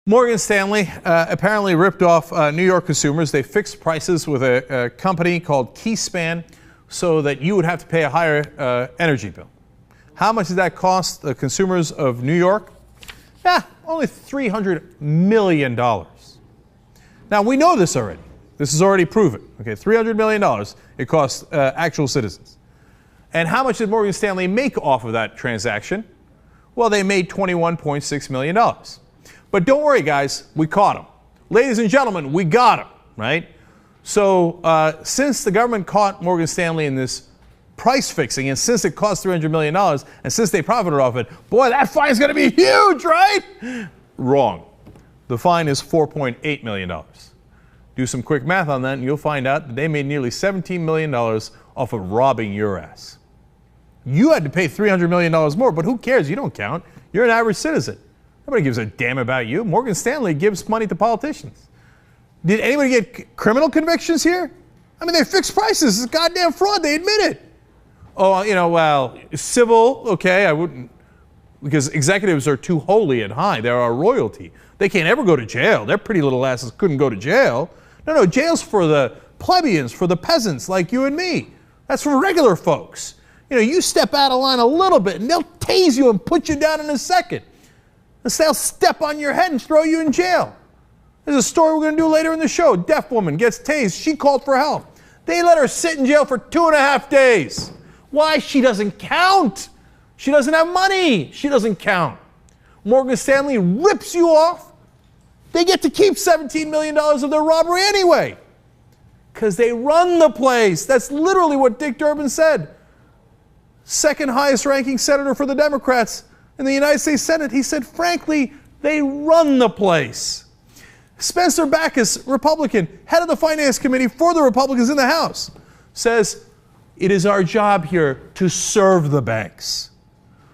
Morgan Stanley apparently ripped off New York consumers. They fixed prices with a company called Keyspan so that you would have to pay a higher energy bill. How much did that cost the consumers of New York? Only $300 million. Now, we know this already. This is already proven. Okay, $300 million it cost actual citizens. And how much did Morgan Stanley make off of that transaction? Well, they made $21.6 million. But don't worry, guys, we caught him. Ladies and gentlemen, we got him, right? So since the government caught Morgan Stanley in this price fixing, and since it cost $300 million, and since they profited off it, boy, that fine's going to be huge, right? Wrong. The fine is $4.8 million. Do some quick math on that, and you'll find out that they made nearly $17 million off of robbing your ass. You had to pay $300 million more, but who cares? You don't count. You're an average citizen. Nobody gives a damn about you. Morgan Stanley gives money to politicians. Did anybody get criminal convictions here? I mean, they fixed prices. It's goddamn fraud. They admit it. Oh, you know, well, civil, okay, I wouldn't, because executives are too holy and high. They're our royalty. They can't ever go to jail. Their pretty little asses couldn't go to jail. No, jail's for the plebeians, for the peasants like you and me. That's for regular folks. You know, you step out of line a little bit and they'll tase you and put you down in a second. They'll step on your head and throw you in jail. There's a story we're going to do later in the show. Deaf woman gets tased. She called for help. They let her sit in jail for 2.5 days. Why? She doesn't count. She doesn't have money. She doesn't count. Morgan Stanley rips you off. They get to keep $17 million of their robbery anyway, because they run the place. That's literally what Dick Durbin said. Second highest ranking senator for the Democrats in the United States Senate. He said, frankly, they run the place. Spencer Backus, Republican, head of the Finance Committee for the Republicans in the House, says, it is our job here to serve the banks.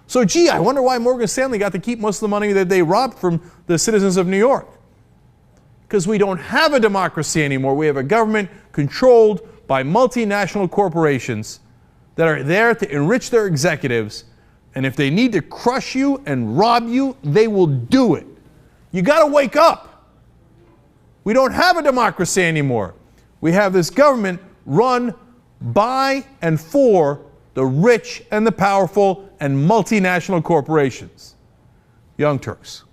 So, gee, I wonder why Morgan Stanley got to keep most of the money that they robbed from the citizens of New York. Because we don't have a democracy anymore. We have a government controlled by multinational corporations that are there to enrich their executives. And if they need to crush you and rob you, they will do it. You got to wake up. We don't have a democracy anymore. We have this government run by and for the rich and the powerful and multinational corporations. Young Turks.